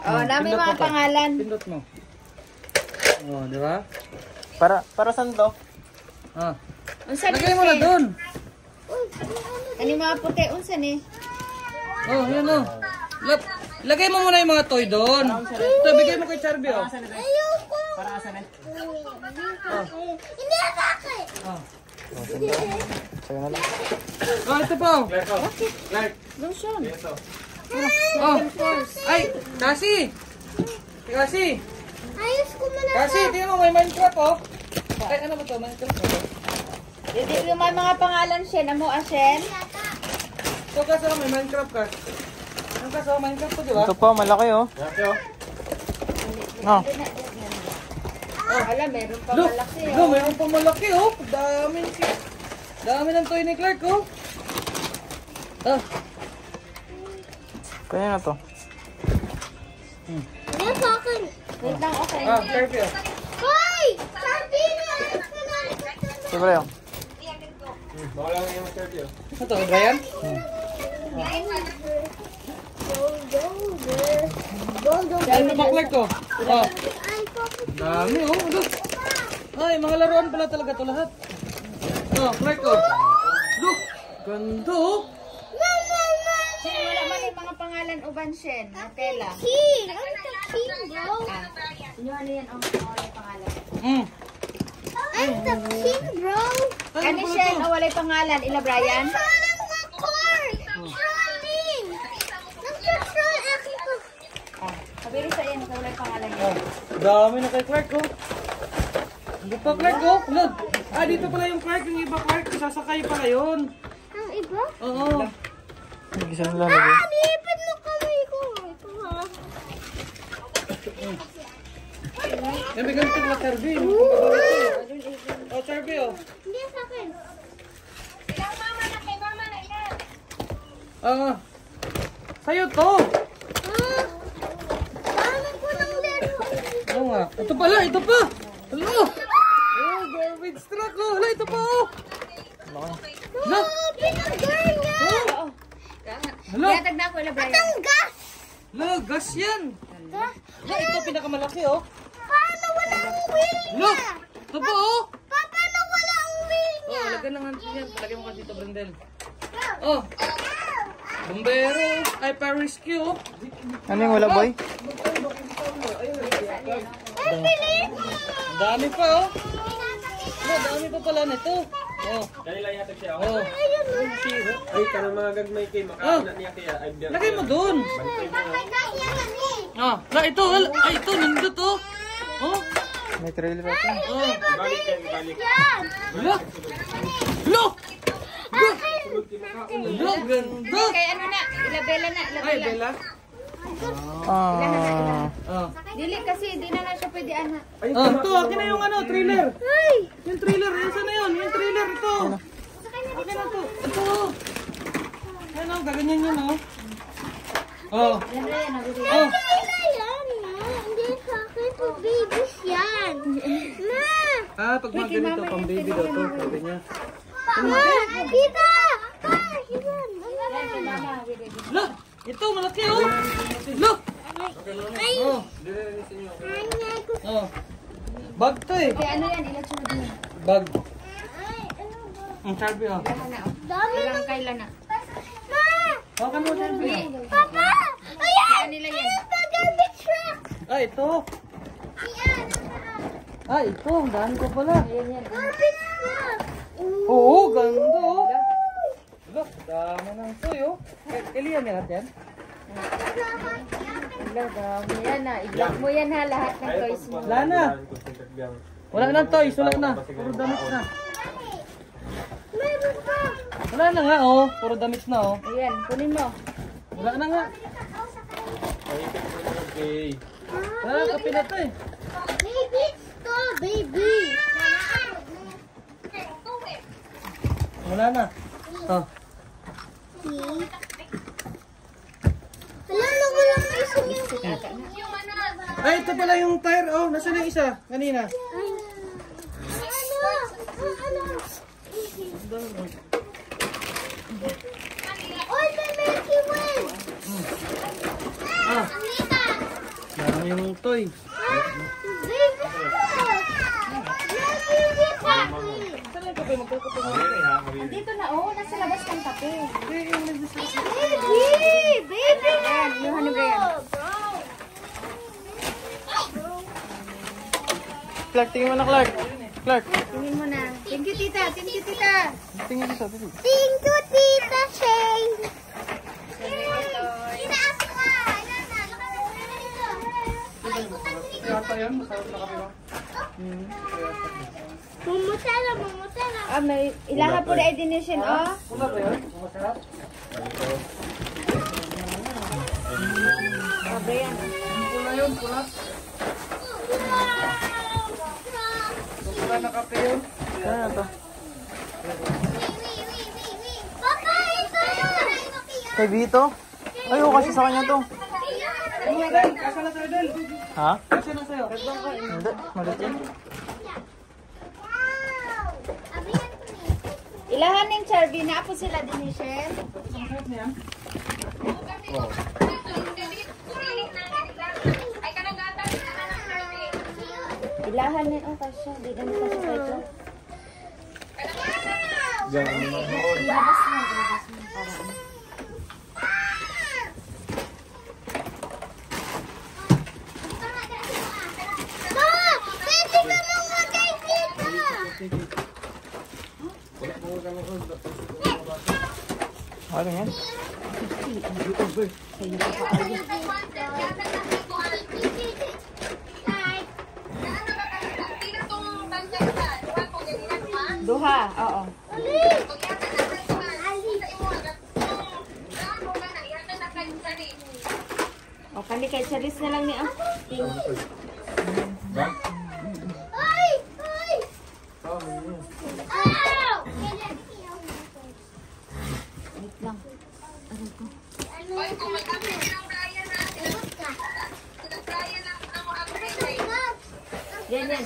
Oh, dami mga pangalan. Pindot mo. Oh, di ba? Para saan to? Ah. Unsa ni? Lagay mo na doon. Kani mga puti unsa ni? Oh, yan oh. Lagay mo muna yung mga toy doon. Ito, bigay mo kay Charby oh. Ayoko. Para asan eh? Hindi ako. Oh. Sa'yo na lang. Oh, ito po. Lotion. Oh. Ay, Kasi. Kasi. Ayos ko muna. Kasi, tingnan mo may Minecraft oh. Ay, ano ba to? Minecraft ba? Dili yung may mga pangalan siya amo asen. So, kaso may Minecraft ka. Ang kaso, Minecraft to, di ba? Ito po, malaki oh. No. Oh, alam meron pa Look, malaki. look, mayroon pa malaki oh. Dami ng toy ni Clark oh. Ah. Kaya na to. Hindi sa akin. Wait lang, okay. Ah, Clark oh. Hoy! Sabi niya. Sige lang. Ito, Brian? Ano ba Clark oh? Oh. Dami oh. Look. Ay, mga laruan pala talaga to lahat. Oh, Clark oh. Look. Ganda oh. Sino wala man yung mga pangalan uban siya, na tela. King! I'm the king, bro. Inyo ano yan ang mga pangalan? I'm the king, bro. Kani siya na walay pangalan, ila Brian? Parang mag-cord. Trolling. Nag-troll ako. Kabili sa iyan, ikaw walay pangalan niya. Oh, dami na kay Clark oh. Hindi pa Clark oh. Look. Ah, dito pala yung Clark. Yung iba Clark. Sasakay pala yun. Ang iba? Oo. Nag-isa na lang lagi. Nilipad mo kamay ko. Ito ha. Yan, may ganito na Charby. Oh, Charby oh. Hindi sa akin. Ah. Sa'yo to. Dami ko ng laro. Oo nga. Ito pala, ito pa. Hello. Oh, garbage truck oh. Hala, ito pa oh. Look. Pinag-girl nga. Oh. Hello. Iatag na ako, ila Brian. Ang gas. Look, gas yan. Look, ito pinakamalaki oh. Paano wala ang wheel Look. niya? Ito pa oh. Paano wala ang wheel niya? Oh, lagyan lang natin yan. Lagyan mo kasi dito, Brendel. Oh. Bombero. Ay, pa-rescue oh. Ano yung wala boy? Ang bilis mo. Ang dami pa oh. Oh, dami pa pala nito. Oh. Dali lang yata siya. Oh. Ay, ka na mga gagmay kay makauna niya kaya. Lagay mo doon. May kaya yan eh. Ah, ito. Ay, ito. Nindot oh. Oh. May trailer ako. Oh. Ibalik kayo, ibalik. Yan. Look. Look. Look. Look. Ganda. Kay ano na, ila Bella na, ila Ay, Bella. Bella. Ah. Oh. Dili kasi, di na siya pwede ana. Oh, ito. Akin na yung ano, trailer. Ay. Yung trailer. Saan na yun? Yung trailer ito. Akin na to. Ito. Ayan o, gaganyan yun o. Oh. Yan Brian, nabili. Oh. Kaya yan ma. Hindi sa akin po babies yan. Ma. Ah, pag mga ganito, pang baby daw to. Sabi niya. Ma. Tita. Pa. Yan. Yan, si Mama, bili. Look. Ito, malaki o. Look. Ay. Oh. Ay. Oh. Bag to eh. Kay ano yan, ila sunod niya. Bag. Ay. Ano ba? Ang Charby o. Ilan na, oh. Dami Ilang ng... kailan na. Ma. Hawakan mo Charby o. Papa. Ayan. Kanila yan. Ayan pa garbage truck. Ah, ito. Ayan. Ah, ito. Ang dami ko pala. Ayan yan. Garbage truck. Oo, ganda o. Look, dami ng toy o. Kailan yan lahat yan? Wala, dami yan na. I-vlog mo yan ha, lahat ng toys mo. Wala na. Wala na toys, wala na. Puro damit na. Meron pa. Wala na nga oh. Puro damit na oh. Ayan, kunin mo. Wala na nga. Okay. Wala na, kape na to eh. Baby, to baby. Wala na. Oh. Wala na wala na isang yung... Ay, ito pala yung tire. Oh, nasaan yung isa? Kanina. Ano? Oy, may Milky Way. Ah. Anita. yung toy. Saan yung kape? Magkakape mo. Dito na, oh. Nasa labas kang kape. Baby! Ayan, yung honey bread. Clark, tingin mo na, Clark. Clark. Tingin mo na. Thank you, tita. Thank you, tita. Tingin mo sa atin. Thank you, Tita Shane. Inaas ka. Yata yan, masarap na kape ba? Mumutala. Ah, may ilaha po na edinisyon, oh. Pula ba yun? Masarap? Sabi yan. Pula yun, pula. Pula na kape yun. Ano na to? Papa, ito! Kay Vito? Ayaw kasi sa kanya to. Kasa na sa'yo, Del. Ha? Kasa na sa'yo. Hindi, malit yun. Ilahan ng Charby na po sila edinisyon. Masarap niya. Ilahan na, oh, kasya. Di na kasya pa ito. Ilabas mo. Para ano. Ano yan? Duha, oo. O, kani kay Charis na lang ni, ah. Wait lang. Aray ko. Yan, yan.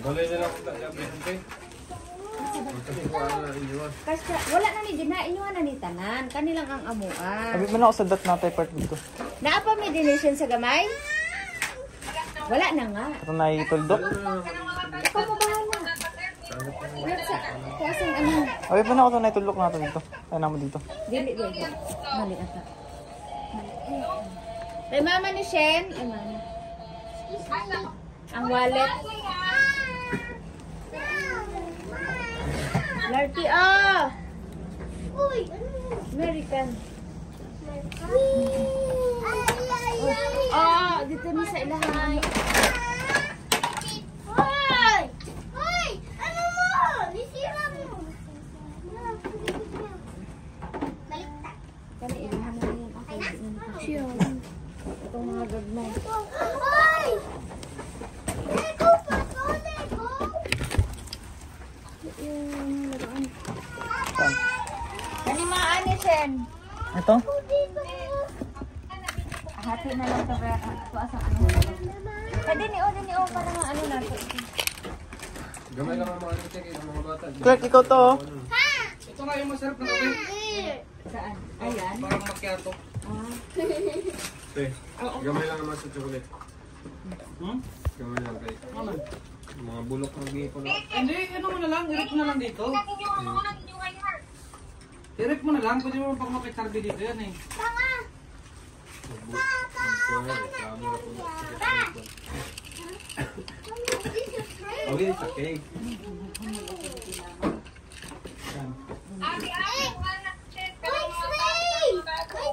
Balay na lang kung tayo. Kasi wala na ni Dina, inyuhan na ni Tanan. Kanilang ang amuan. Sabi mo na ako sa dot na part dito. Naapa may donation sa gamay? Wala na nga. Ito na ituldok. Ikaw mo bahala. Wala sa, kasang ano. Sabi mo na ako ito na ituldok natin dito. Ay naman dito. Dili, dili. Mali ata. Kay mama ni Shen. Ay, mama. Ang wallet. Larky, oh! American. Oh, dito na sa ilahan. Hoy! Ano mo? Nisira mo. Baliktad. Kani ilahan na yan. Okay, itong mga gagmay. Hoy! Lego pa ko, Lego! Kani mga ani, Shen. Ito? Hati na lang ito. Ito asang ano. Pwede ni O, para nga ano na. Gamay lang ang mga check ng mga bata. Clark, ikaw to oh. Ito nga yung masarap na kape. Saan? Ayan. Parang macchiato. Gamay lang naman sa chocolate. Hmm? Gamay lang kayo. Mga bulok ng gipo na. Hindi, ano mo na lang. Irip mo na lang dito. Irip mo na lang. Pwede mo pang makicharbi dito yan eh. Okay, it's okay.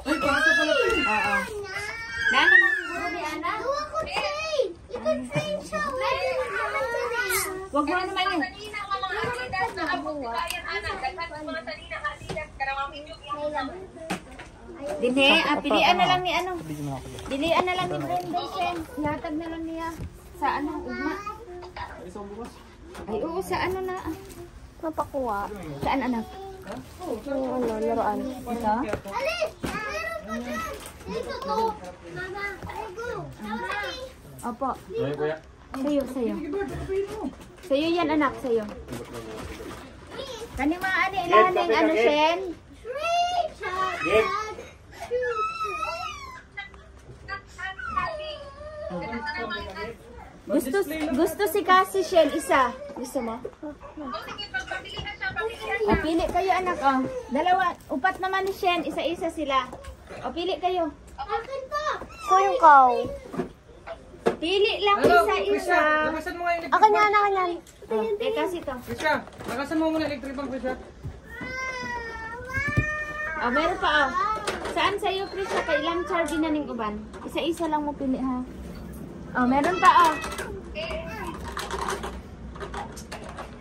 Ay, para sa pala ito. Oo. Nano man siguro ni Ana? Wag mo naman yun. Dinhe, pilian na lang ni ano. Bigyan mo ako. Dilian na lang ni Brenda, Shen. Ihatag na lang niya. Sa ano, ugma. Ay, oo, sa ano na. Mapakuha. Saan anak? Yung ano, laruan. Ito? Lego to. Mama, Lego. Opo. Ay, kuya. Sa'yo, sa'yo. Sa'yo yan, anak, sa'yo. Kani mga ani, ilahan ng ano, Shen? Three, Gusto si Cassie Shen, isa. Gusto mo? O, pili kayo anak, oh. Dalawa, upat naman ni Shen, isa-isa sila. O, pili kayo. Akin to. Kuya ko. Pili lang Hello, isa-isa. Krisha, lakasan mo nga yung electric Akin fan. yan, akin yan. Eh, Cassie to. Krisha, lakasan mo muna electric fan, Krisha. O, meron pa, oh. Saan sa'yo, Krisha? Kailang charge na ning uban? Isa-isa lang mo pili, ha? O, meron pa, oh.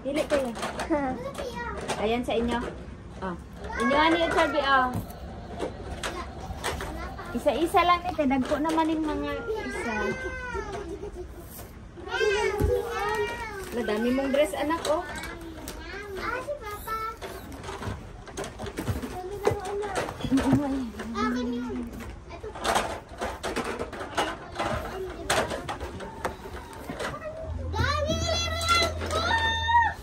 Pili kayo. Ayan sa inyo. Oh. Inyohan niyo charge, oh. Isa-isa lang ito. Dagpo naman yung mga isa. Madami mong dress, anak, oh. Si Papa. Akin yun. Ito pa. Dami nilimutan ko!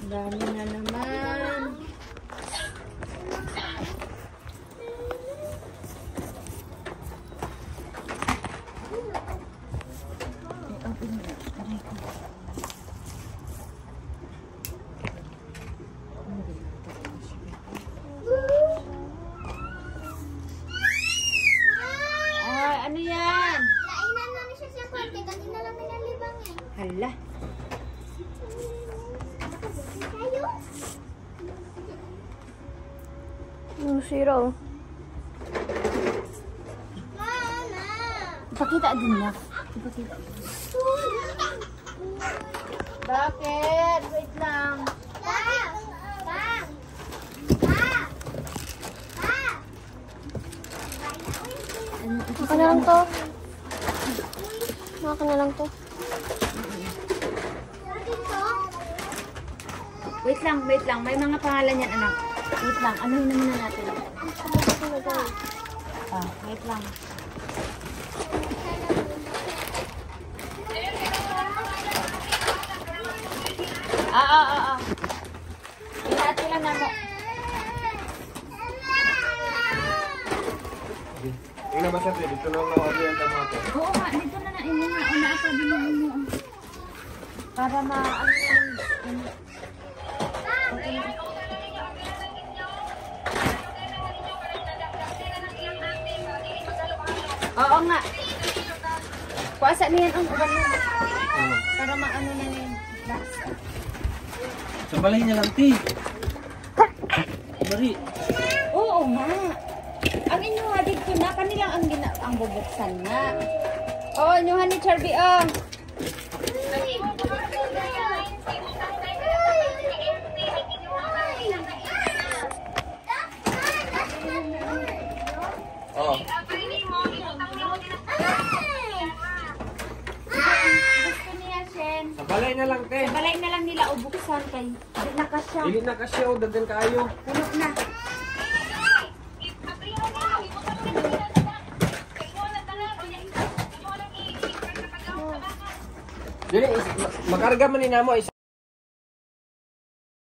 Dami na naman. Ay, ano yan? Kainan na siya sa kwarto. Kanina lang nalibang eh. Hala. Zero. Mama! Ipakita din niya. Ipakita. Bakit? Wait lang. Bang! Bang! Bang! Bang! Ako na lang to. Ako na lang to. Wait lang, wait lang. May mga pangalan yan, anak. Wait lang. Anuhin naman na natin. Ah, wait lang. Ah. Ihati lang na mo. Yung na ba sa dito na lang ako yung tamato. Oo nga, dito na inyo nga. Una ako din ng inyo. Para ano yung... Oo nga. Kuasa niyan ang uban mo. Para maano na niyan. Sa balay niya lang, ti. Bari. Oo nga. Ang inyuha dito na, kanilang ang bubuksan na. Oo, inyuha ni Charby, oh. Oo. Gusto niya, Shen. Sa balay na lang, te. Balay na lang nila ubuksan kay. Di na kasya. Dili na kasi ako, dagan kaayo. Puno na. Dili, makarga man ni namo.